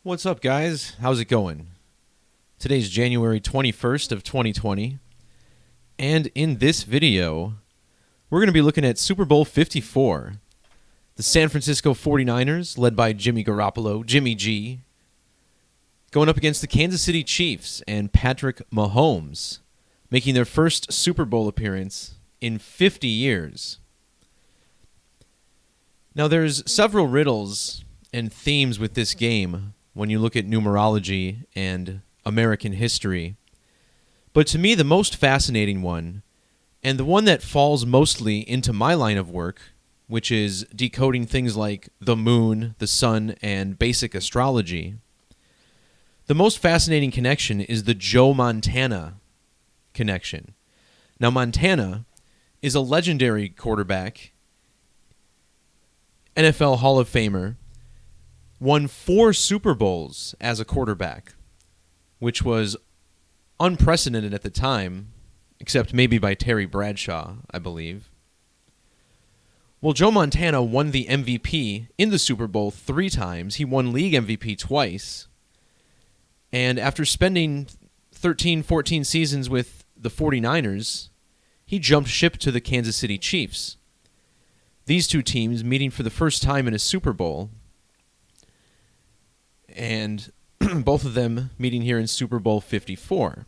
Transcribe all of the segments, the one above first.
What's up, guys? How's it going? Today's January 21st of 2020, and in this video, we're going to be looking at Super Bowl 54. The San Francisco 49ers, led by Jimmy Garoppolo, Jimmy G, going up against the Kansas City Chiefs and Patrick Mahomes, making their first Super Bowl appearance in 50 years. Now, there's several riddles and themes with this game when you look at numerology and American history. But to me, the most fascinating one, and the one that falls mostly into my line of work, which is decoding things like the moon, the sun, and basic astrology, the most fascinating connection is the Joe Montana connection. Now, Montana is a legendary quarterback, NFL Hall of Famer, won 4 Super Bowls as a quarterback, which was unprecedented at the time, except maybe by Terry Bradshaw, I believe. Well, Joe Montana won the MVP in the Super Bowl 3 times. He won league MVP twice. And after spending 13, 14 seasons with the 49ers, he jumped ship to the Kansas City Chiefs. These two teams meeting for the first time in a Super Bowl, and both of them meeting here in Super Bowl 54.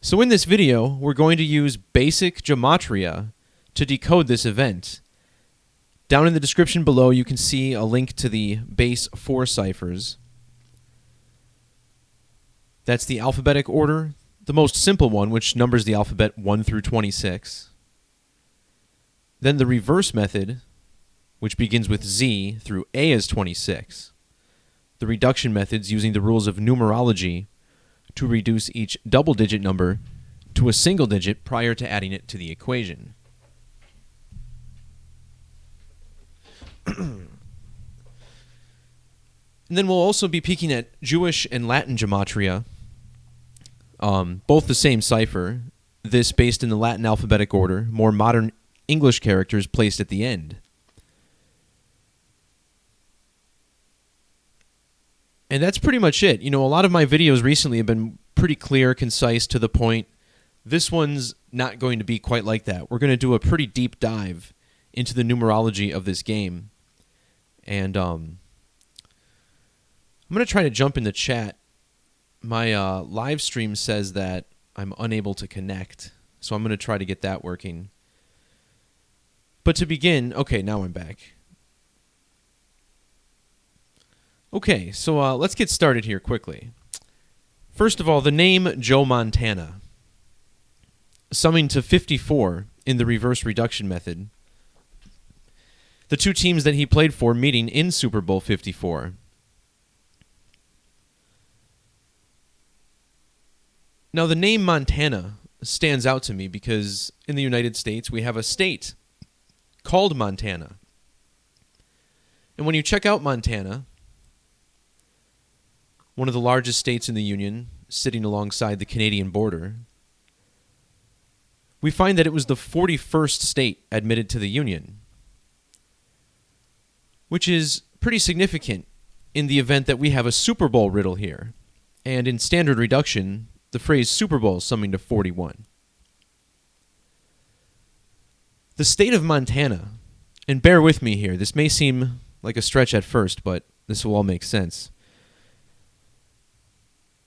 So in this video, we're going to use basic Gematria to decode this event. Down in the description below, you can see a link to the base 4 ciphers. That's the alphabetic order, the most simple one, which numbers the alphabet 1 through 26. Then the reverse method, which begins with Z through A is 26. The reduction methods using the rules of numerology to reduce each double-digit number to a single digit prior to adding it to the equation. And then we'll also be peeking at Jewish and Latin Gematria, both the same cipher, this based in the Latin alphabetic order, more modern English characters placed at the end. And that's pretty much it. You know, a lot of my videos recently have been pretty clear, concise, to the point. This one's not going to be quite like that. We're going to do a pretty deep dive into the numerology of this game. And I'm going to try to jump in the chat. My live stream says that I'm unable to connect, so I'm going to try to get that working. But to begin, okay, now I'm back. Okay, so let's get started here quickly. First of all, the name Joe Montana, summing to 54 in the reverse reduction method. The two teams that he played for meeting in Super Bowl 54. Now, the name Montana stands out to me because in the United States we have a state called Montana. And when you check out Montana, one of the largest states in the Union, sitting alongside the Canadian border, we find that it was the 41st state admitted to the Union, which is pretty significant in the event that we have a Super Bowl riddle here, and in standard reduction, the phrase Super Bowl summing to 41. The state of Montana, and bear with me here, this may seem like a stretch at first, but this will all make sense.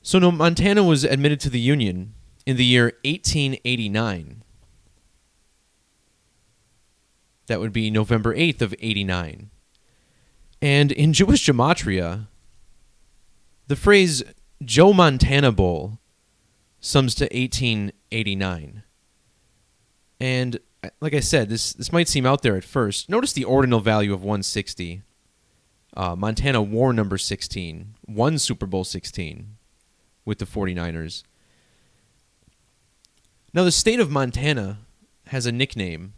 So no, Montana was admitted to the Union in the year 1889. That would be November 8th of 89. And in Jewish Gematria, the phrase Joe Montana Bowl sums to 1889. And like I said, this might seem out there at first. Notice the ordinal value of 160. Montana wore number 16, won Super Bowl 16 with the 49ers. Now, the state of Montana has a nickname.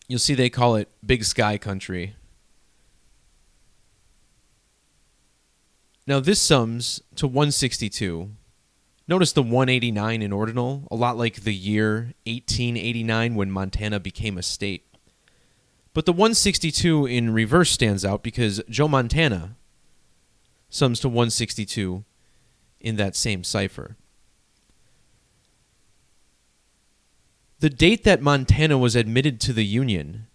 You'll see they call it Big Sky Country. Now, this sums to 162. Notice the 189 in ordinal, a lot like the year 1889 when Montana became a state. But the 162 in reverse stands out because Joe Montana sums to 162 in that same cipher. The date that Montana was admitted to the Union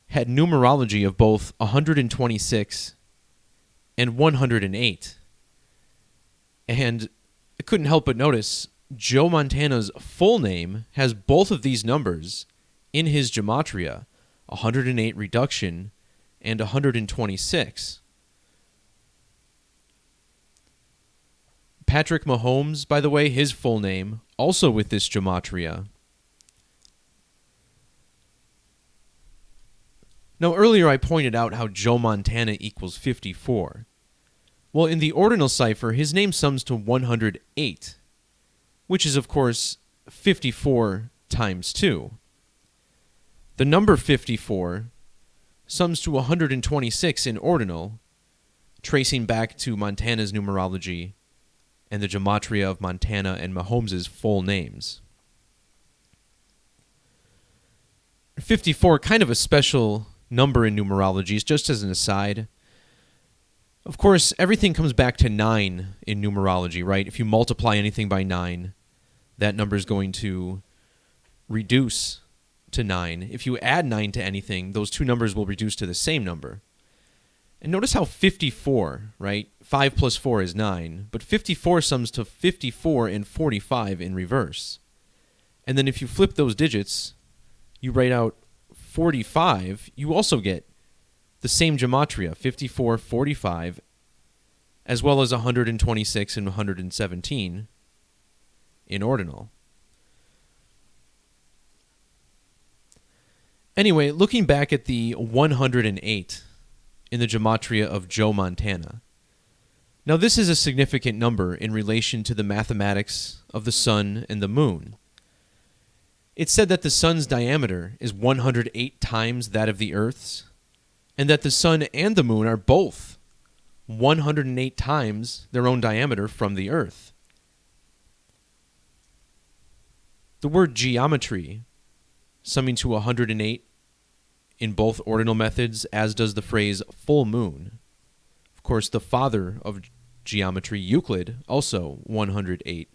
had numerology of both 126 and 108. And I couldn't help but notice Joe Montana's full name has both of these numbers in his Gematria, 108 reduction and 126. Patrick Mahomes, by the way, his full name, also with this Gematria. Now, earlier I pointed out how Joe Montana equals 54. Well, in the ordinal cipher, his name sums to 108, which is, of course, 54 times 2. The number 54 sums to 126 in ordinal, tracing back to Montana's numerology and the Gematria of Montana and Mahomes' full names. 54, kind of a special number in numerology, just as an aside. Of course, everything comes back to 9 in numerology, right? If you multiply anything by 9, that number is going to reduce to 9. If you add 9 to anything, those two numbers will reduce to the same number. And notice how 54, right? 5 plus 4 is 9, but 54 sums to 54 and 45 in reverse. And then if you flip those digits, you write out 45, you also get the same Gematria, 54, 45, as well as 126 and 117 in ordinal. Anyway, looking back at the 108 in the Gematria of Joe Montana. Now, this is a significant number in relation to the mathematics of the sun and the moon. It's said that the sun's diameter is 108 times that of the Earth's, and that the sun and the moon are both 108 times their own diameter from the Earth. The word geometry, summing to 108 in both ordinal methods, as does the phrase full moon. Of course, the father of geometry, Euclid, also 108.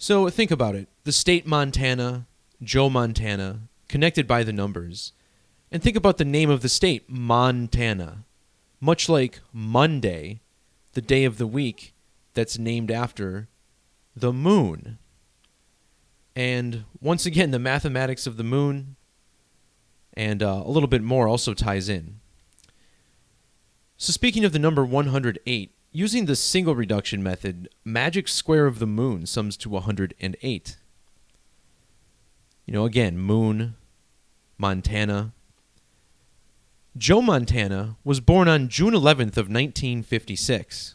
So think about it. The state Montana, Joe Montana, connected by the numbers. And think about the name of the state, Montana. Much like Monday, the day of the week that's named after the moon. And once again, the mathematics of the moon and a little bit more also ties in. So speaking of the number 108, using the single reduction method, magic square of the moon sums to 108. Again, moon, Montana. Joe Montana was born on June 11th of 1956.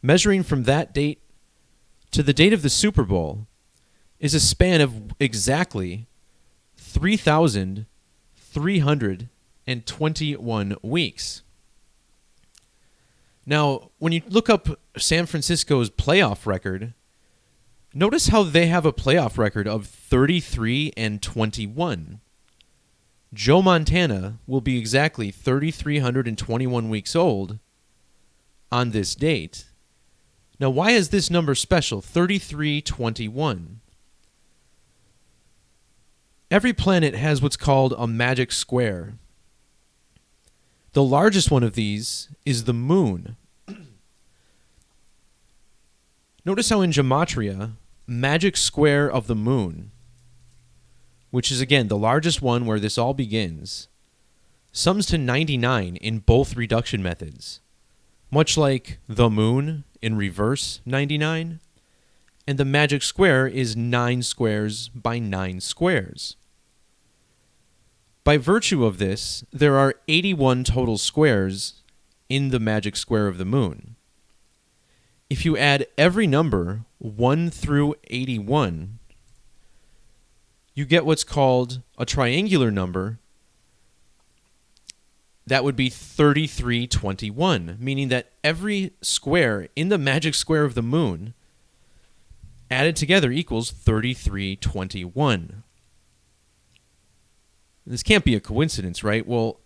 Measuring from that date to the date of the Super Bowl is a span of exactly 3,321 weeks. Now, when you look up San Francisco's playoff record, notice how they have a playoff record of 33-21. Joe Montana will be exactly 3,321 weeks old on this date. Now, why is this number special, 3321? Every planet has what's called a magic square. The largest one of these is the moon. Notice how in Gematria, magic square of the moon, which is again the largest one where this all begins, sums to 99 in both reduction methods, much like the moon in reverse 99, and the magic square is 9 squares by 9 squares. By virtue of this, there are 81 total squares in the magic square of the moon. If you add every number 1 through 81, you get what's called a triangular number. That would be 3321, meaning that every square in the magic square of the moon added together equals 3321. This can't be a coincidence, right? Well,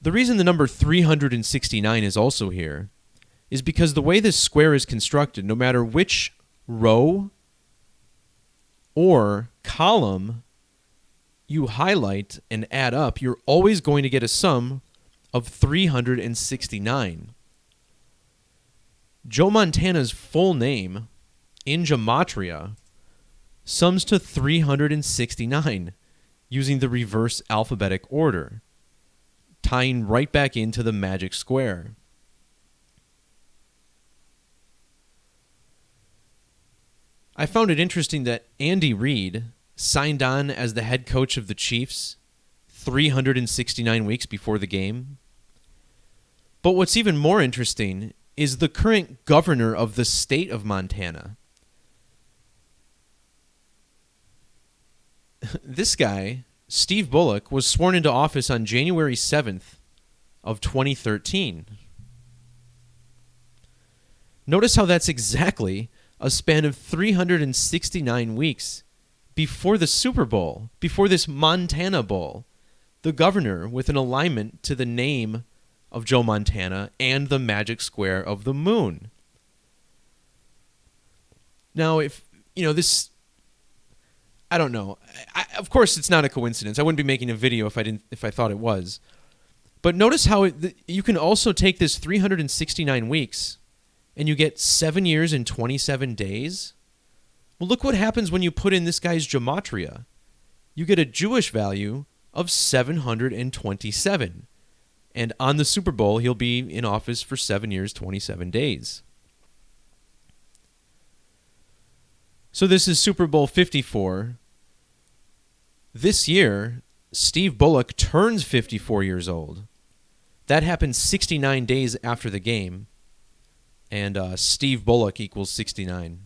the reason the number 369 is also here is because the way this square is constructed, no matter which row or column you highlight and add up, you're always going to get a sum of 369. Joe Montana's full name in Gematria sums to 369 using the reverse alphabetic order, tying right back into the magic square. I found it interesting that Andy Reid signed on as the head coach of the Chiefs 369 weeks before the game. But what's even more interesting is the current governor of the state of Montana. This guy, Steve Bullock, was sworn into office on January 7th of 2013. Notice how that's exactly a span of 369 weeks before the Super Bowl, before this Montana Bowl, the governor with an alignment to the name of Joe Montana and the magic square of the moon. Now, if, this, I don't know. Of course, it's not a coincidence. I wouldn't be making a video if I thought it was. But notice how you can also take this 369 weeks and you get 7 years and 27 days. Well, look what happens when you put in this guy's Gematria. You get a Jewish value of 727. And on the Super Bowl, he'll be in office for 7 years, 27 days. So this is Super Bowl 54. This year, Steve Bullock turns 54 years old. That happens 69 days after the game. And Steve Bullock equals 69.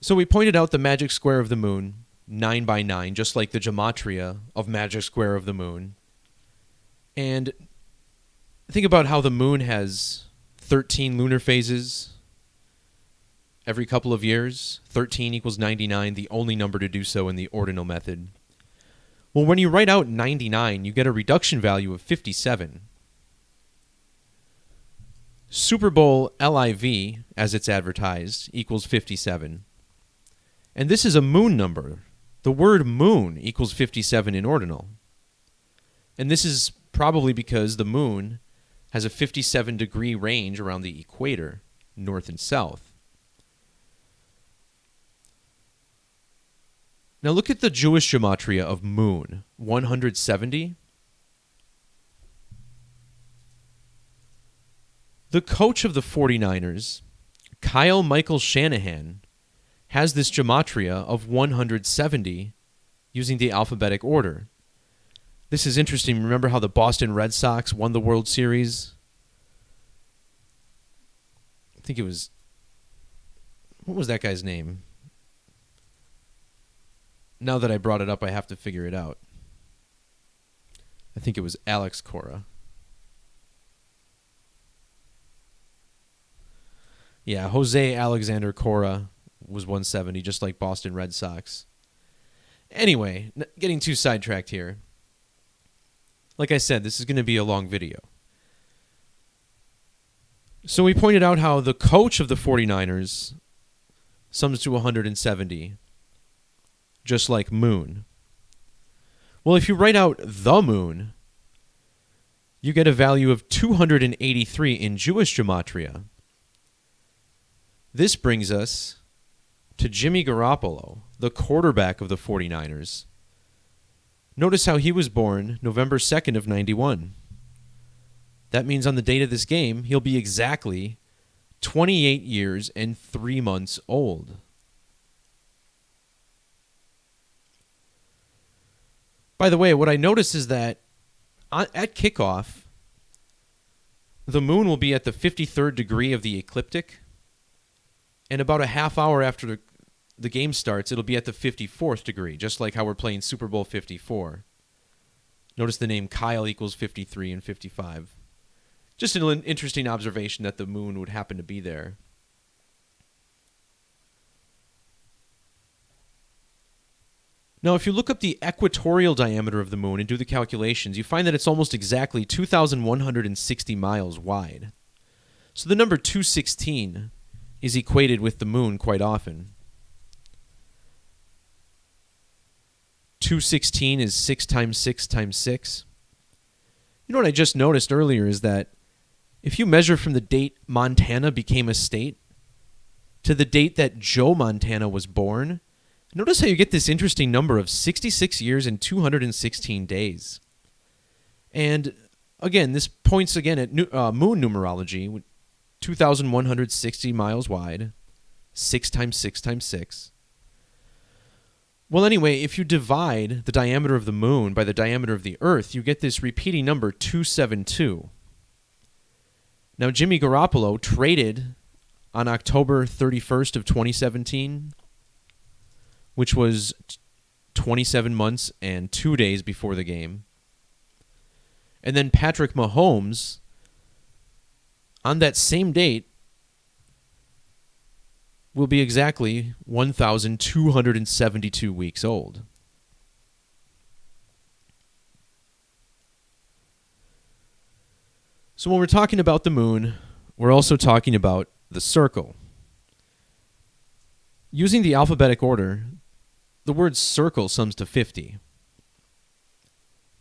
So we pointed out the magic square of the moon, 9 by 9, just like the Gematria of magic square of the moon. And think about how the moon has 13 lunar phases every couple of years. 13 equals 99, the only number to do so in the ordinal method. Well, when you write out 99, you get a reduction value of 57. Super Bowl LIV, as it's advertised, equals 57. And this is a moon number. The word moon equals 57 in ordinal. And this is probably because the moon has a 57-degree range around the equator, north and south. Now look at the Jewish Gematria of moon, 170. The coach of the 49ers, Kyle Michael Shanahan, has this Gematria of 170 using the alphabetic order. This is interesting. Remember how the Boston Red Sox won the World Series? I think it was... What was that guy's name? Now that I brought it up, I have to figure it out. I think it was Alex Cora. Yeah, Jose Alexander Cora was 170, just like Boston Red Sox. Anyway, getting too sidetracked here. Like I said, this is going to be a long video. So we pointed out how the coach of the 49ers sums to 170. Just like moon. Well, if you write out the moon, you get a value of 283 in Jewish Gematria. This brings us to Jimmy Garoppolo, the quarterback of the 49ers. Notice how he was born November 2nd of 91. That means on the date of this game, he'll be exactly 28 years and 3 months old. By the way, what I noticed is that at kickoff, the moon will be at the 53rd degree of the ecliptic, and about a half hour after the game starts, it'll be at the 54th degree, just like how we're playing Super Bowl 54. Notice the name Kyle equals 53 and 55. Just an interesting observation that the moon would happen to be there. Now, if you look up the equatorial diameter of the moon and do the calculations, you find that it's almost exactly 2,160 miles wide. So the number 216 is equated with the moon quite often. 216 is 6 times 6 times 6. You know what I just noticed earlier is that if you measure from the date Montana became a state to the date that Joe Montana was born, notice how you get this interesting number of 66 years and 216 days. And again, this points again at moon numerology, 2,160 miles wide, 6 times 6 times 6. Well, anyway, if you divide the diameter of the moon by the diameter of the Earth, you get this repeating number 272. Now, Jimmy Garoppolo traded on October 31st of 2017, which was 27 months and 2 days before the game. And then Patrick Mahomes, on that same date, will be exactly 1,272 weeks old. So when we're talking about the moon, we're also talking about the circle. Using the alphabetic order, the word circle sums to 50.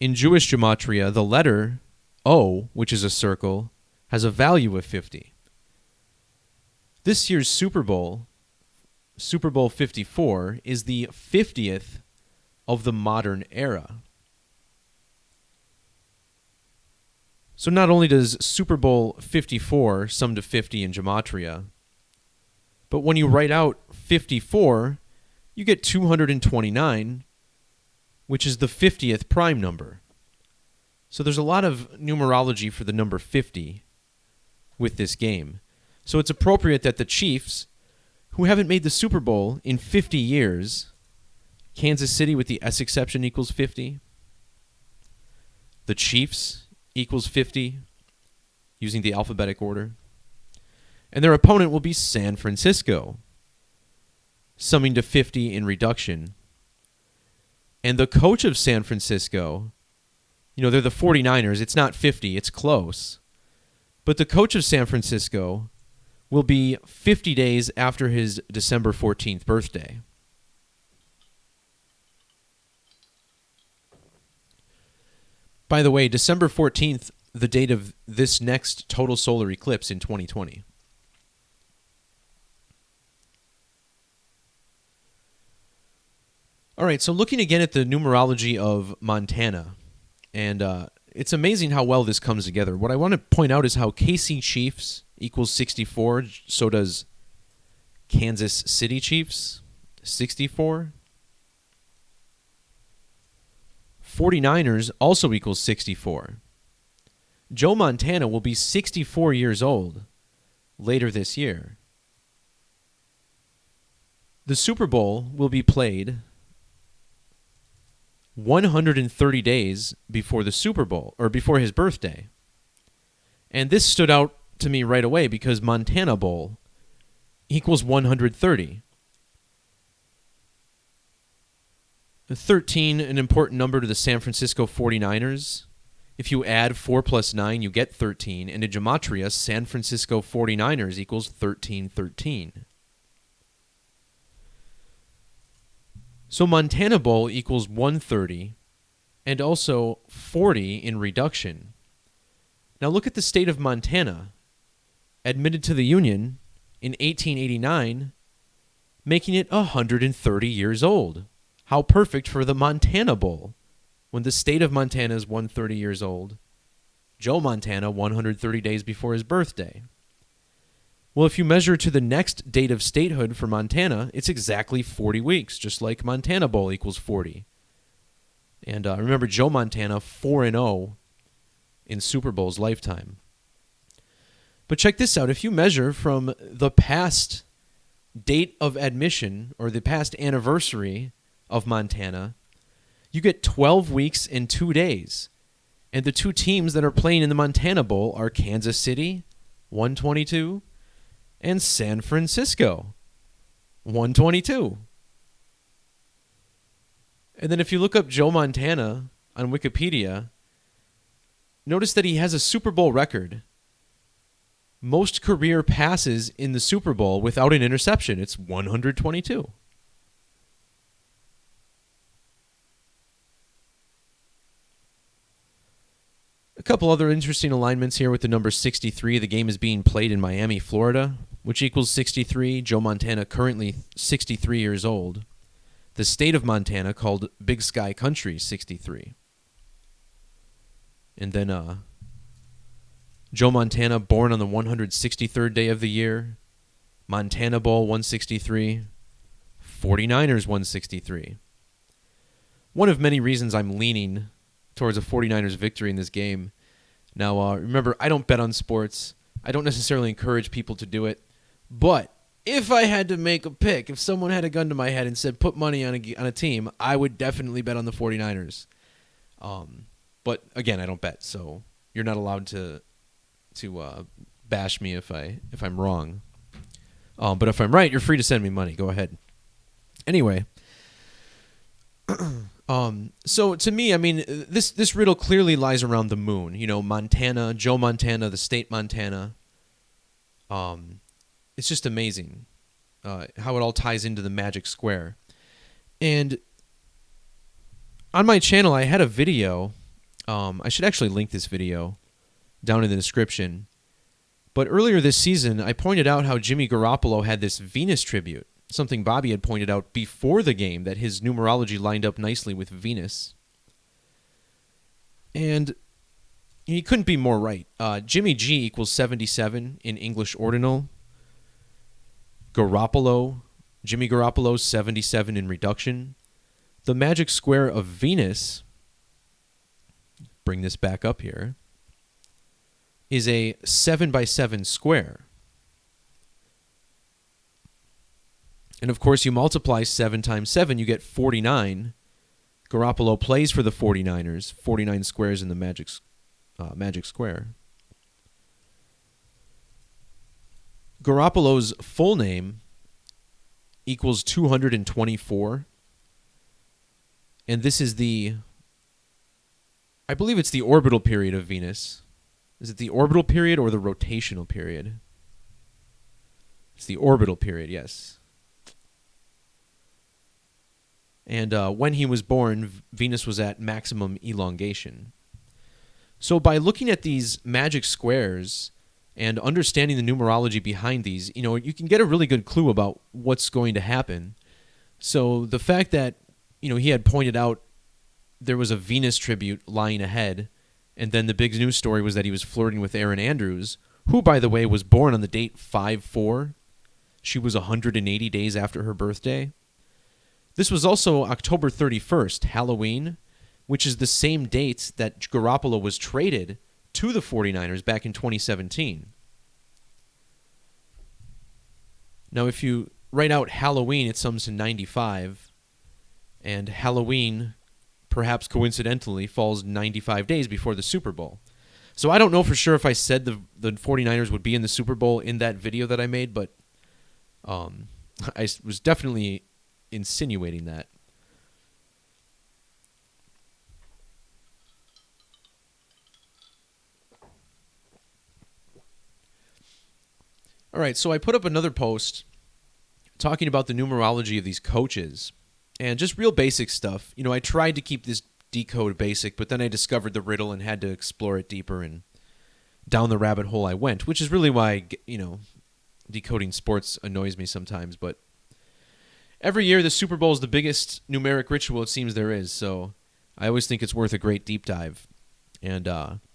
In Jewish gematria, the letter O, which is a circle, has a value of 50. This year's Super Bowl, Super Bowl 54, is the 50th of the modern era. So not only does Super Bowl 54 sum to 50 in gematria, but when you write out 54, you get 229, which is the 50th prime number. So there's a lot of numerology for the number 50 with this game. So it's appropriate that the Chiefs, who haven't made the Super Bowl in 50 years, Kansas City with the S exception equals 50. The Chiefs equals 50 using the alphabetic order. And their opponent will be San Francisco, summing to 50 in reduction. And the coach of San Francisco, they're the 49ers. It's not 50, it's close. But the coach of San Francisco will be 50 days after his December 14th birthday. By the way, December 14th, the date of this next total solar eclipse in 2020. All right, so looking again at the numerology of Montana, and it's amazing how well this comes together. What I want to point out is how KC Chiefs equals 64, so does Kansas City Chiefs, 64. 49ers also equals 64. Joe Montana will be 64 years old later this year. The Super Bowl will be played 130 days before the Super Bowl, or before his birthday. And this stood out to me right away because Montana Bowl equals 130. 13, an important number to the San Francisco 49ers. If you add 4 plus 9, you get 13. And in gematria, San Francisco 49ers equals 1313. So Montana Bowl equals 130 and also 40 in reduction. Now look at the state of Montana, admitted to the Union in 1889, making it 130 years old. How perfect for the Montana Bowl, when the state of Montana is 130 years old. Joe Montana 130 days before his birthday. Well, if you measure to the next date of statehood for Montana, it's exactly 40 weeks, just like Montana Bowl equals 40. And remember, Joe Montana 4-0 in Super Bowl's lifetime. But check this out. If you measure from the past date of admission, or the past anniversary of Montana, you get 12 weeks and 2 days. And the two teams that are playing in the Montana Bowl are Kansas City, 122, and San Francisco, 122. And then if you look up Joe Montana on Wikipedia, notice that he has a Super Bowl record. Most career passes in the Super Bowl without an interception. It's 122. A couple other interesting alignments here with the number 63. The game is being played in Miami, Florida, which equals 63. Joe Montana currently 63 years old. The state of Montana called Big Sky Country 63. And then Joe Montana born on the 163rd day of the year. Montana Bowl 163. 49ers 163. One of many reasons I'm leaning towards a 49ers victory in this game. Now, remember, I don't bet on sports. I don't necessarily encourage people to do it. But if I had to make a pick, if someone had a gun to my head and said put money on a team, I would definitely bet on the 49ers. But again, I don't bet, so you're not allowed to bash me if I'm wrong. But if I'm right, you're free to send me money. Go ahead. Anyway, so to me, I mean, this riddle clearly lies around the moon. You know, Montana, Joe Montana, the state Montana. It's just amazing how it all ties into the magic square. And on my channel, I had a video. I should actually link this video down in the description. But earlier this season, I pointed out how Jimmy Garoppolo had this Venus tribute, something Bobby had pointed out before the game, that his numerology lined up nicely with Venus. And he couldn't be more right. Jimmy G equals 77 in English ordinal. Jimmy Garoppolo, 77 in reduction. The magic square of Venus, bring this back up here, is a 7 by 7 square. And of course, you multiply 7 times 7, you get 49. Garoppolo plays for the 49ers, 49 squares in the magic square. Garoppolo's full name equals 224. And this is I believe it's the orbital period of Venus. Is it the orbital period or the rotational period? It's the orbital period, yes. And when he was born, Venus was at maximum elongation. So by looking at these magic squares and understanding the numerology behind these, you know, you can get a really good clue about what's going to happen. So the fact that, you know, he had pointed out there was a Venus tribute lying ahead, and then the big news story was that he was flirting with Erin Andrews, who, by the way, was born on the date 5/4. She was 180 days after her birthday. This was also October 31st, Halloween, which is the same date that Garoppolo was traded to the 49ers back in 2017. Now, if you write out Halloween, it sums to 95, and Halloween, perhaps coincidentally, falls 95 days before the Super Bowl. So I don't know for sure if I said the 49ers would be in the Super Bowl in that video that I made, but I was definitely insinuating that. All right, so I put up another post talking about the numerology of these coaches and just real basic stuff. You know, I tried to keep this decode basic, but then I discovered the riddle and had to explore it deeper, and down the rabbit hole I went, which is really why, you know, decoding sports annoys me sometimes. But every year, the Super Bowl is the biggest numeric ritual it seems there is, so I always think it's worth a great deep dive. And,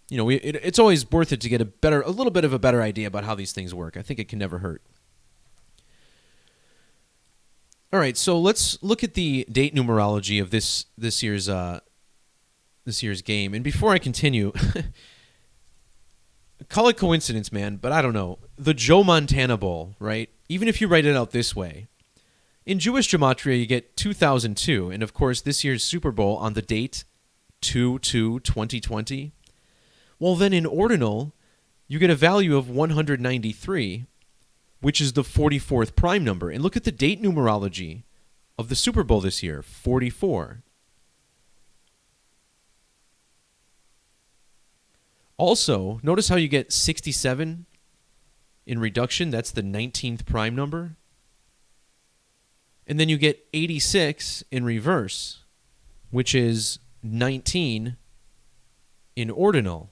you know, it's always worth it to get a little bit of a better idea about how these things work. I think it can never hurt. All right, so let's look at the date numerology of this year's game. And before I continue, call it coincidence, man, but I don't know. The Joe Montana Bowl, right? Even if you write it out this way, in Jewish Gematria, you get 2002, and of course, this year's Super Bowl on the date 2/2/2020. Well, then in ordinal, you get a value of 193, which is the 44th prime number. And look at the date numerology of the Super Bowl this year, 44. Also, notice how you get 67 in reduction. That's the 19th prime number. And then you get 86 in reverse, which is 19 in ordinal.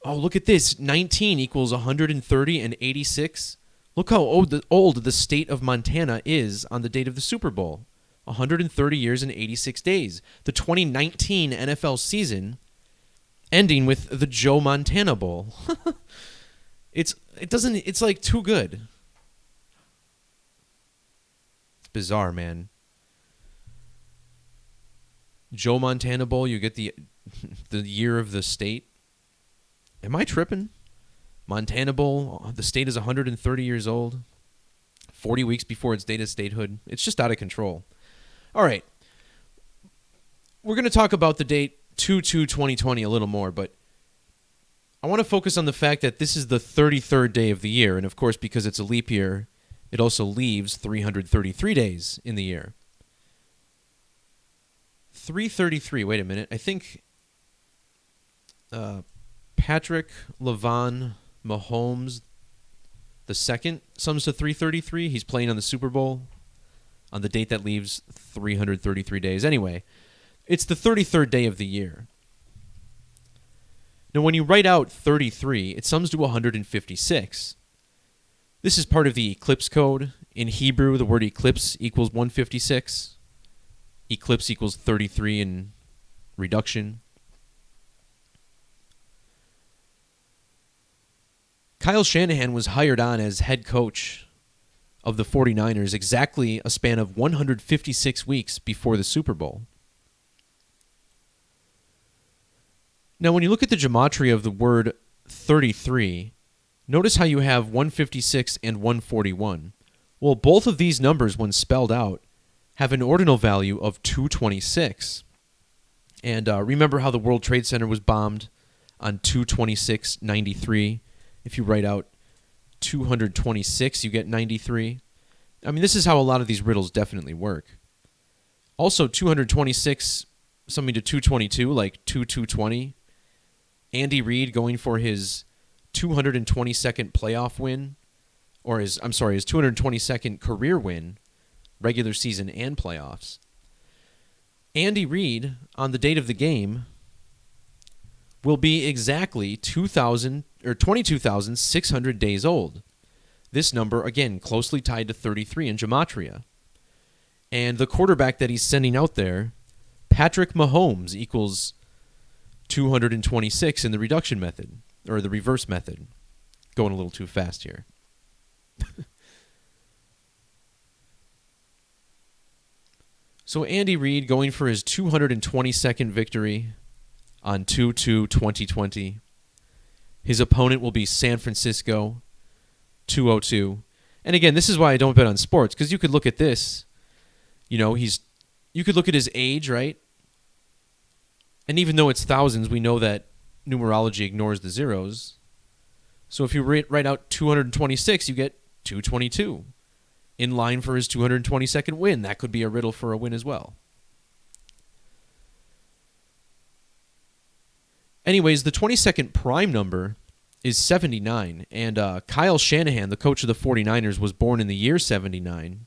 Oh, look at this. 19 equals 130 and 86. Look how old the state of Montana is on the date of the Super Bowl. 130 years and 86 days. The 2019 NFL season ending with the Joe Montana Bowl. It's like too good. It's bizarre, man. Joe Montana Bowl, you get the year of the state. Am I tripping? Montana Bowl, the state is 130 years old. 40 weeks before its date of statehood. It's just out of control. All right. We're going to talk about the date 2/2/2020 a little more, but I want to focus on the fact that this is the 33rd day of the year, and of course, because it's a leap year, it also leaves 333 days in the year. 333, wait a minute. I think Patrick LeVon Mahomes the second sums to 333. He's playing on the Super Bowl on the date that leaves 333 days. Anyway, it's the 33rd day of the year. Now, when you write out 33, it sums to 156. This is part of the eclipse code. In Hebrew, the word eclipse equals 156. Eclipse equals 33 in reduction. Kyle Shanahan was hired on as head coach of the 49ers exactly a span of 156 weeks before the Super Bowl. Now, when you look at the gematria of the word 33, notice how you have 156 and 141. Well, both of these numbers, when spelled out, have an ordinal value of 226. And remember how the World Trade Center was bombed on 2/26/93? If you write out 226, you get 93. I mean, this is how a lot of these riddles definitely work. Also, 226 something to 222, like 2/2/20. Andy Reid going for his 222nd playoff win, or his 222nd career win, regular season and playoffs. Andy Reid, on the date of the game, will be exactly 22,600 days old. This number, again, closely tied to 33 in gematria. And the quarterback that he's sending out there, Patrick Mahomes, equals 226 in the reduction method, or the reverse method. Going a little too fast here. So Andy Reid going for his 222nd victory on 2/2/2020. His opponent will be San Francisco, 202. And again, this is why I don't bet on sports, because you could look at this. You know, you could look at his age, right? And even though it's thousands, we know that numerology ignores the zeros. So if you write out 226, you get 222. In line for his 222nd win. That could be a riddle for a win as well. Anyways, the 22nd prime number is 79, and Kyle Shanahan, the coach of the 49ers, was born in the year 79.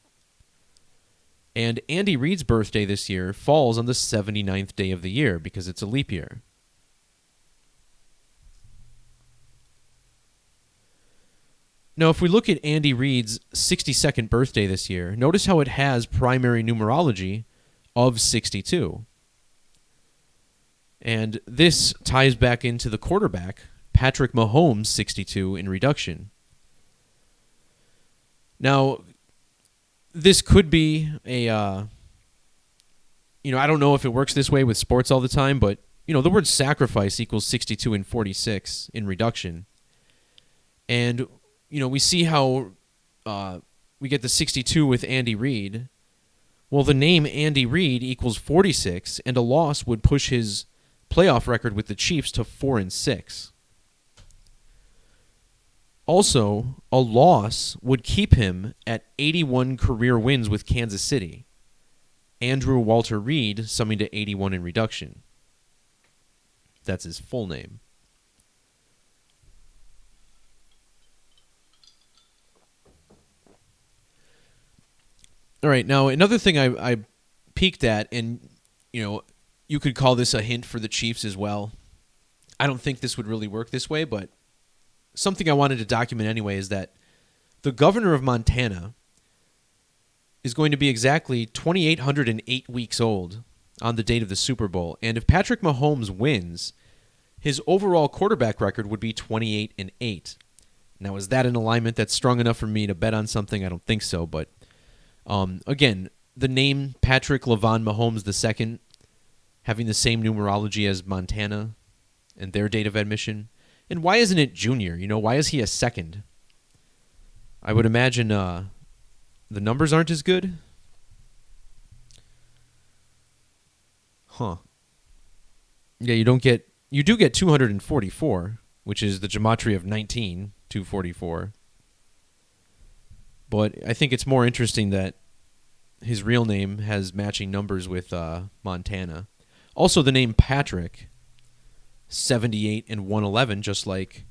And Andy Reid's birthday this year falls on the 79th day of the year because it's a leap year. Now, if we look at Andy Reid's 62nd birthday this year, notice how it has primary numerology of 62. And this ties back into the quarterback, Patrick Mahomes, 62 in reduction. Now, this could be a, I don't know if it works this way with sports all the time, but, the word sacrifice equals 62 and 46 in reduction. And, we see how we get the 62 with Andy Reid. Well, the name Andy Reid equals 46, and a loss would push his playoff record with the Chiefs to 4-6. Also, a loss would keep him at 81 career wins with Kansas City. Andrew Walter Reed summing to 81 in reduction. That's his full name. All right, now another thing I peeked at, and you could call this a hint for the Chiefs as well. I don't think this would really work this way, but something I wanted to document anyway is that the governor of Montana is going to be exactly 2,808 weeks old on the date of the Super Bowl. And if Patrick Mahomes wins, his overall quarterback record would be 28-8. Now, is that an alignment that's strong enough for me to bet on something? I don't think so. But again, the name Patrick LaVon Mahomes II having the same numerology as Montana and their date of admission. And why isn't it junior? Why is he a second? I would imagine the numbers aren't as good. Huh. Yeah, you do get 244, which is the Gematria of 19, 244. But I think it's more interesting that his real name has matching numbers with Montana. Also, the name Patrick, 78 and 111, just like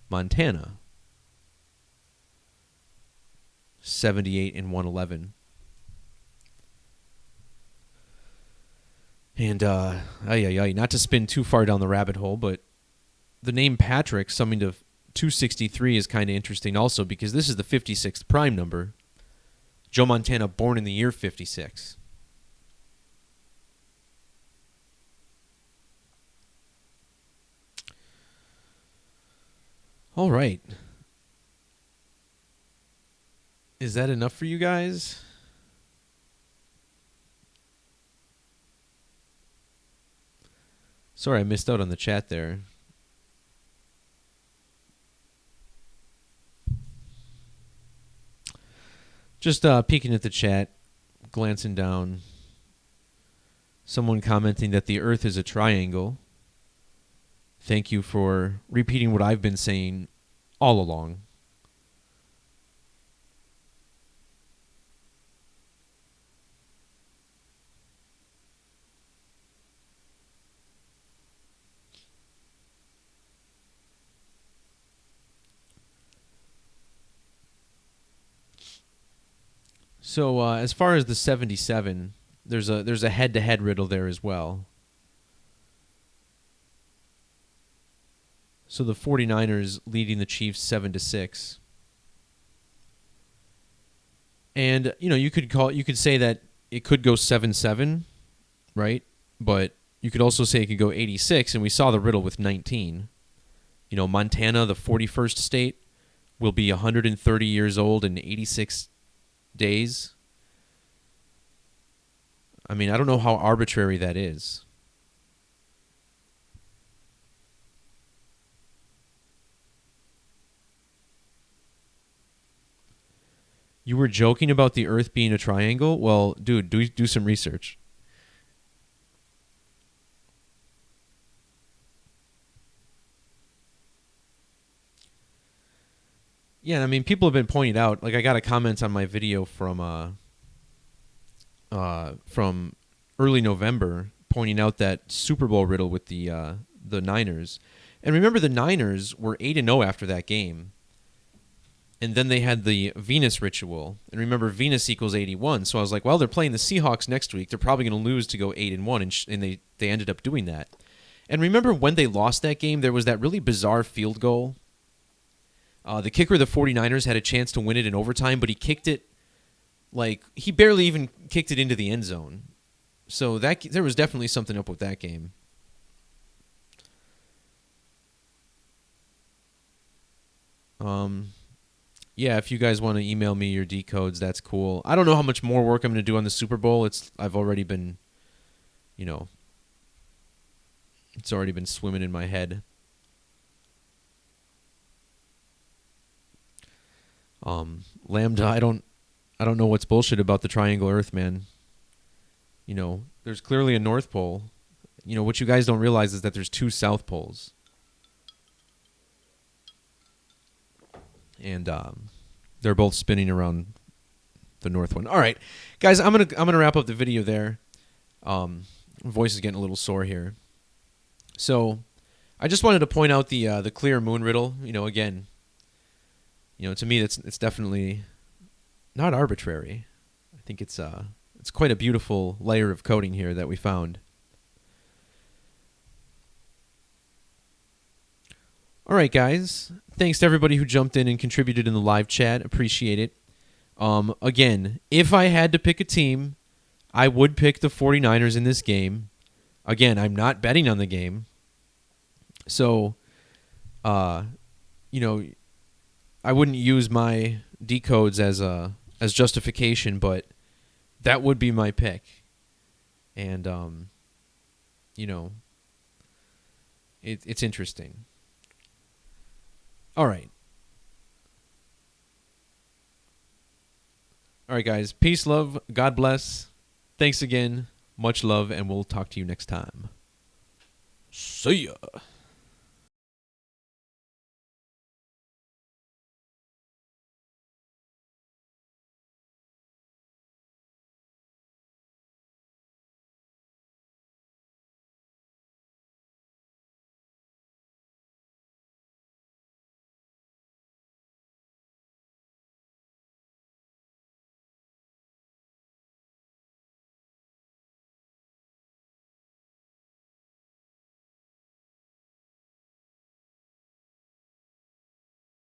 Montana. 78 and 111. And, not to spin too far down the rabbit hole, but the name Patrick summing to 263 is kind of interesting also because this is the 56th prime number. Joe Montana born in the year 56. All right. Is that enough for you guys? Sorry, I missed out on the chat there. Just peeking at the chat, glancing down. Someone commenting that the Earth is a triangle. Thank you for repeating what I've been saying all along. So as far as the 77, there's a head-to-head riddle there as well. So the 49ers leading the Chiefs 7-6. And you could say that it could go 7-7, right? But you could also say it could go 86, and we saw the riddle with 19. Montana, the 41st state, will be 130 years old in 86 days. I mean, I don't know how arbitrary that is. You were joking about the Earth being a triangle? Well, dude, do some research. Yeah, I mean, people have been pointing out. Like, I got a comment on my video from early November pointing out that Super Bowl riddle with the Niners. And remember, the Niners were 8-0 after that game. And then they had the Venus ritual. And remember, Venus equals 81. So I was like, well, they're playing the Seahawks next week. They're probably going to lose to go 8-1. And they ended up doing that. And remember when they lost that game, there was that really bizarre field goal. The kicker of the 49ers had a chance to win it in overtime, but he kicked it he barely even kicked it into the end zone. So there was definitely something up with that game. Yeah, if you guys want to email me your decodes, that's cool. I don't know how much more work I'm going to do on the Super Bowl. I've already been, it's already been swimming in my head. Lambda, I don't know what's bullshit about the triangle Earth, man. There's clearly a North Pole. What you guys don't realize is that there's two South Poles. And they're both spinning around the north one. All right, guys, I'm gonna wrap up the video there. Voice is getting a little sore here. So I just wanted to point out the clear moon riddle. Again, to me, it's definitely not arbitrary. I think it's quite a beautiful layer of coding here that we found. All right, guys. Thanks to everybody who jumped in and contributed in the live chat. Appreciate it. Again, if I had to pick a team, I would pick the 49ers in this game. Again, I'm not betting on the game. So, I wouldn't use my decodes as justification, but that would be my pick. And it's interesting. All right. All right, guys. Peace, love, God bless. Thanks again. Much love, and we'll talk to you next time. See ya.